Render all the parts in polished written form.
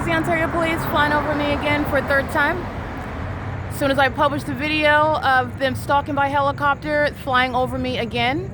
is the Ontario Police flying over me again for a third time. As soon as I published the video of them stalking by helicopter, flying over me again,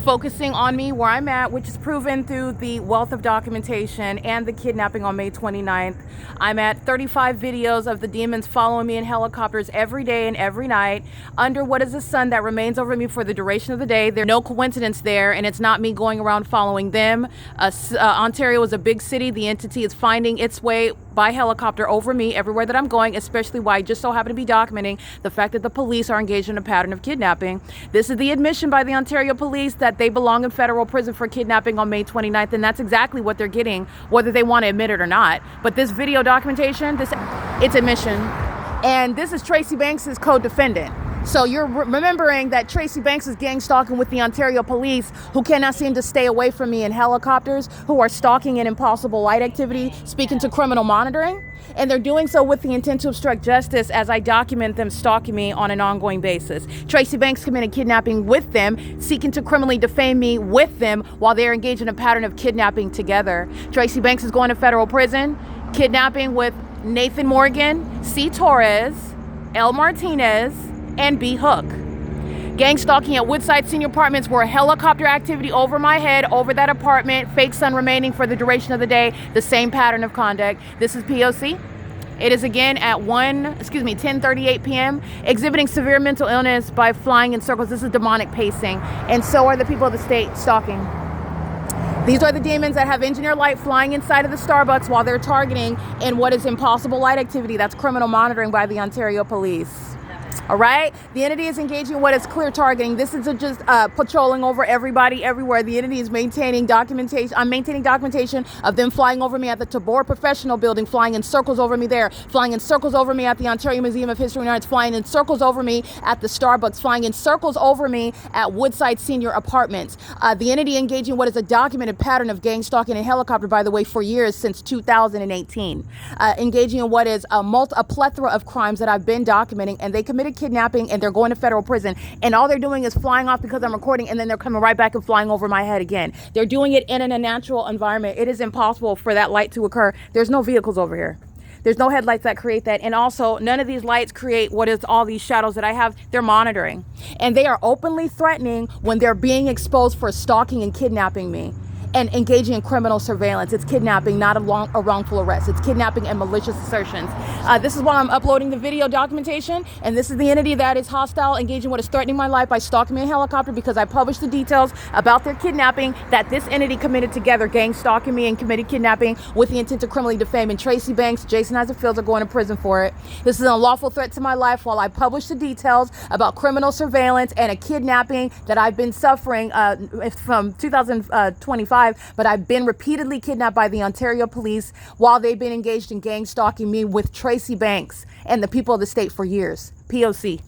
focusing on me where I'm at, which is proven through the wealth of documentation and the kidnapping on May 29th. I'm at 35 videos of the demons following me in helicopters every day and every night under what is a sun that remains over me for the duration of the day. There's no coincidence there, and it's not me going around following them. Ontario is a big city. The entity is finding its way by helicopter over me everywhere that I'm going, especially why I just so happen to be documenting the fact that the police are engaged in a pattern of kidnapping. This is the admission by the Ontario Police that they belong in federal prison for kidnapping on May 29th, and that's exactly what they're getting, whether they want to admit it or not. But this video documentation, it's admission. And this is Tracy Banks's co-defendant. So you're remembering that Tracy Banks is gang stalking with the Ontario Police, who cannot seem to stay away from me in helicopters, who are stalking in impossible light activity, speaking to criminal monitoring. And they're doing so with the intent to obstruct justice as I document them stalking me on an ongoing basis. Tracy Banks committed kidnapping with them, seeking to criminally defame me with them while they're engaged in a pattern of kidnapping together. Tracy Banks is going to federal prison, kidnapping with Nathan Morgan, C. Torres, L. Martinez, and B. Hook. Gang stalking at Woodside Senior Apartments, where helicopter activity over my head, over that apartment, fake sun remaining for the duration of the day, the same pattern of conduct. This is P.O.C. It is again at 10:38 p.m. exhibiting severe mental illness by flying in circles. This is demonic pacing, and so are the people of the state stalking. These are the demons that have engineered light flying inside of the Starbucks while they're targeting in what is impossible light activity. That's criminal monitoring by the Ontario Police. All right, the entity is engaging in what is clear targeting. This isn't just patrolling over everybody everywhere. The entity is maintaining documentation. I'm maintaining documentation of them flying over me at the Tabor Professional Building, flying in circles over me there, flying in circles over me at the Ontario Museum of History and Arts, flying in circles over me at the Starbucks, flying in circles over me at Woodside Senior Apartments. The entity engaging what is a documented pattern of gang stalking in helicopter, by the way, for years since 2018. Engaging in what is a plethora of crimes that I've been documenting, and they committed kidnapping and they're going to federal prison, and all they're doing is flying off because I'm recording, and then they're coming right back and flying over my head again. They're doing it in a natural environment. It is impossible for that light to occur. There's no vehicles over here. There's no headlights that create that, and also none of these lights create what is all these shadows that I have. They're monitoring, and they are openly threatening when they're being exposed for stalking and kidnapping me and engaging in criminal surveillance. It's kidnapping, not a wrongful arrest. It's kidnapping and malicious assertions. This is why I'm uploading the video documentation, and this is the entity that is hostile, engaging what is threatening my life by stalking me in a helicopter, because I published the details about their kidnapping that this entity committed together, gang stalking me and committed kidnapping with the intent to criminally defame. And Tracy Banks, Jason Isaac Fields are going to prison for it. This is an unlawful threat to my life while I publish the details about criminal surveillance and a kidnapping that I've been suffering from 2025. But I've been repeatedly kidnapped by the Ontario Police while they've been engaged in gang stalking me with Tracy Banks and the people of the state for years. P.O.C.